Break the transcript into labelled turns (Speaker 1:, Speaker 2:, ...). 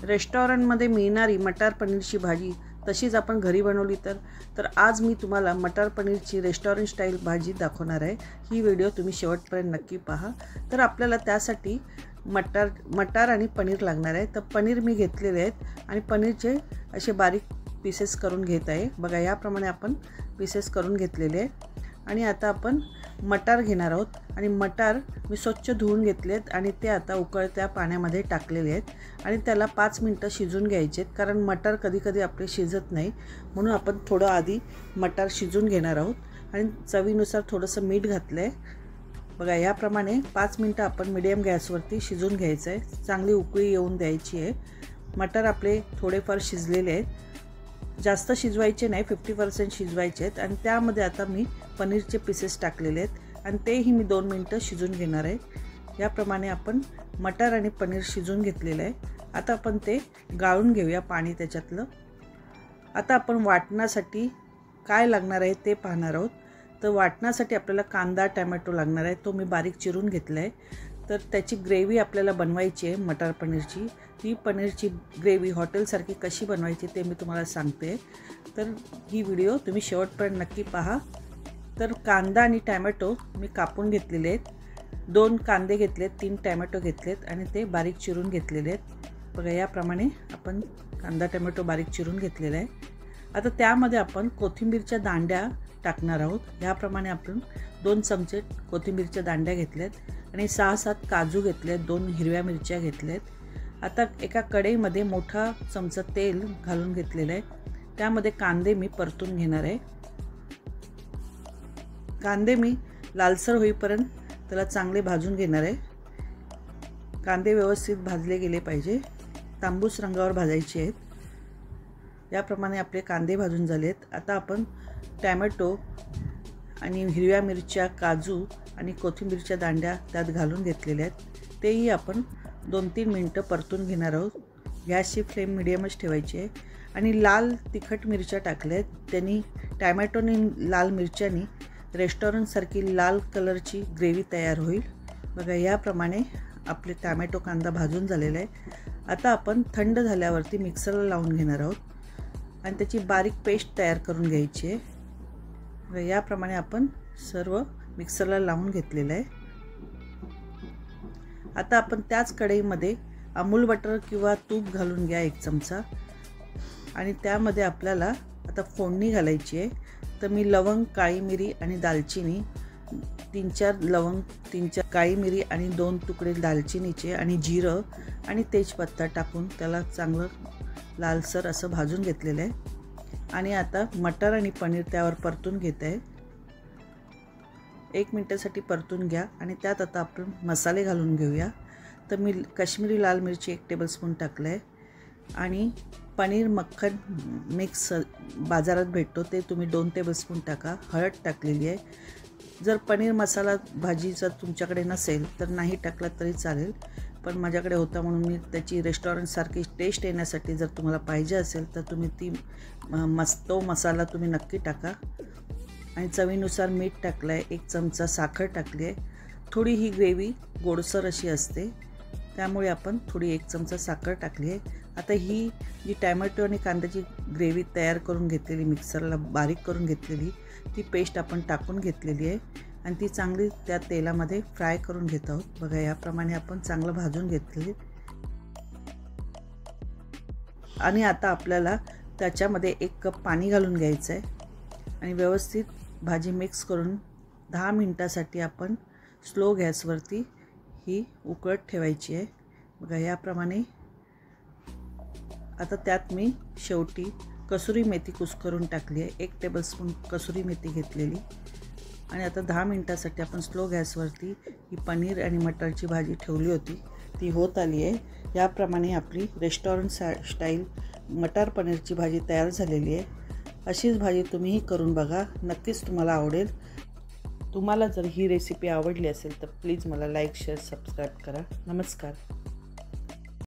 Speaker 1: रेस्टॉरंटमध्ये मिळणारी मटार पनीरची भाजी तशीच आपण घरी बनवली तर आज मी तुम्हाला मटार पनीरची रेस्टॉरंट स्टाईल भाजी दाखवणार आहे। ही व्हिडिओ तुम्ही शेवटपर्यंत नक्की पहा। तर आपल्याला त्यासाठी मटार आणि पनीर लागणार आहे। तर पनीर मी घेतलेले आहेत आणि पनीरचे असे बारीक पीसेस करून घेत आहे। बघा याप्रमाणे आपण पीसेस करून घेतलेले आहे। आणि आता आपण मटार घेणार आहोत आणि मटार मी स्वच्छ धुवून घेतलेत आणि ते आता उकळत्या पाण्यामध्ये टाकलेले आहेत आणि त्याला 5 मिनिटं शिजून घ्यायचे आहेत, कारण मटार कधी आपले शिजत नाही, म्हणून आपण थोडं आधी मटार शिजून घेणार आहोत आणि चवीनुसार थोडंसं मीठ घातलं आहे। बघा याप्रमाणे 5 मिनिटं आपण मीडियम गॅसवरती शिजून घ्यायचं आहे। चांगली उकळी येऊन द्यायची आहे। मटार आपले थोडेफार शिजलेले आहेत, जास्त शिजवायचे नाही, 50% शिजवायचे आहेत। आणि त्यामध्ये आता मी पनीरचे पीसेस टाकलेले आहेत आणि तेही मी 2 मिनिटं शिजून घेणार आहे। याप्रमाणे आपण मटार आणि पनीर शिजून घेतलेलं आहे। आता आपण ते गाळून घेऊया पाणी त्याच्यातलं। आता आपण वाटण्यासाठी काय लागणार आहे ते पाहणार आहोत। तर वाटण्यासाठी आपल्याला कांदा टोमॅटो लागणार आहे, तो मी बारीक चिरून घेतला आहे। तर त्याची ग्रेव्ही आपल्याला बनवायची आहे मटार पनीरची। ही पनीरची ग्रेव्ही हॉटेलसारखी कशी बनवायची ते मी तुम्हाला सांगते, तर ही व्हिडिओ तुम्ही शेवटपर्यंत नक्की पहा। तर कांदा आणि टोमॅटो मी कापून घेतलेले आहेत। 2 कांदे घेतलेत, 3 टोमॅटो घेतलेत आणि ते बारीक चिरून घेतलेले आहेत। बघा याप्रमाणे आपण कांदा टोमॅटो बारीक चिरून घेतलेला आहे। आता त्यामध्ये आपण कोथिंबीरच्या दांड्या टाकणार आहोत। याप्रमाणे आपण 2 चमचे कोथिंबीरच्या दांड्या घेतल्यात आणि 6-7 काजू घेतलेत, 2 हिरव्या मिरच्या घेतल्यात। आता एका कढईमध्ये मोठा चमचा तेल घालून घेतलेलं आहे, त्यामध्ये कांदे मी परतून घेणार आहे। कांदे मी लालसर होईपर्यंत त्याला चांगले भाजून घेणार आहे। कांदे व्यवस्थित भाजले गेले पाहिजे, तांबूस रंगावर भाजायचे आहेत। याप्रमाणे आपले कांदे भाजून झालेत। आता आपण टोमॅटो आणि हिरव्या मिरच्या, काजू आणि कोथिंबीरच्या दांड्या त्यात घालून घेतलेल्या आहेत, तेही आपण 2-3 मिनिटं परतून घेणार आहोत। गॅसची फ्लेम मिडियमच ठेवायची आहे। आणि लाल तिखट मिरच्या टाकल्यात, त्यांनी टोमॅटोने लाल मिरच्यानी रेस्टॉरंटसारखी लाल कलरची ग्रेव्ही तयार होईल। बघा याप्रमाणे आपले टोमॅटो कांदा भाजून झालेला आहे। आता आपण थंड झाल्यावरती मिक्सरला लावून घेणार आहोत आणि त्याची बारीक पेस्ट तयार करून घ्यायची आहे। बघा याप्रमाणे आपण सर्व मिक्सरला लावून घेतलेलं आहे। आता आपण त्याच कढईमध्ये अमूल बटर किंवा तूप घालून घ्या 1 चमचा आणि त्यामध्ये आपल्याला आता फोडणी घालायची आहे। तर मी लवंग, काळी मिरी आणि दालचिनी, 3-4 लवंग, 3-4 काळी मिरी आणि 2 तुकडे दालचिनीचे आणि जिरं आणि तेजपत्ता टाकून त्याला चांगलं लालसर असं भाजून घेतलेलं आहे। आणि आता मटार आणि पनीर त्यावर परतून घेत आहे। 1 मिनिटासाठी परतून घ्या आणि त्यात आता आपण मसाले घालून घेऊया। तर मी काश्मीरी लाल मिरची 1 टेबलस्पून टाकलं आहे आणि पनीर मक्खन मिक्स बाजारात भेटतो ते तुम्ही 2 टेबलस्पून टाका। हळद टाकलेली आहे। जर पनीर मसाला भाजी जर तुमच्याकडे नसेल तर नाही टाकला तरी चालेल, पण माझ्याकडे होता म्हणून मी त्याची रेस्टॉरंटसारखी टेस्ट येण्यासाठी जर तुम्हाला पाहिजे असेल तर तुम्ही तो मसाला तुम्ही नक्की टाका। आणि चवीनुसार मीठ टाकलं आहे, 1 चमचा साखर टाकली आहे। थोडी ही ग्रेव्ही गोडसर अशी असते, त्यामुळे आपण थोडी 1 चमचा साखर टाकली आहे। आता ही जी टोमॅटो आणि कांद्याची ग्रेव्ही तयार करून घेतलेली, मिक्सरला बारीक करून घेतलेली, ती पेस्ट आपण टाकून घेतलेली आहे आणि ती चांगली त्या तेलामध्ये फ्राय करून घेत आहोत। बघा याप्रमाणे आपण चांगलं भाजून घेतलेली आणि आता आपल्याला त्याच्यामध्ये 1 कप पाणी घालून घ्यायचं आहे आणि व्यवस्थित भाजी मिक्स करून 10 मिनिटासाठी आपण स्लो गॅसवरती ही उकळत ठेवायची आहे। बघा याप्रमाणे आता त्यात मी शेवटी कसुरी मेथी कुस्करून टाकली आहे, 1 टेबलस्पून कसुरी मेथी घेतलेली। आणि आता 10 मिनिटासाठी आपण स्लो गॅसवरती ही पनीर आणि मटारची भाजी ठेवली होती, ती होत आली आहे। याप्रमाणे आपली रेस्टॉरंट स्टाईल मटार पनीरची भाजी तयार झालेली आहे। अशीच भाजी तुम्हीही करून बघा, नक्कीच तुम्हाला आवडेल। तुम्हाला जर ही रेसिपी आवडली असेल तर प्लीज मला लाईक, शेअर, सबस्क्राईब करा। नमस्कार।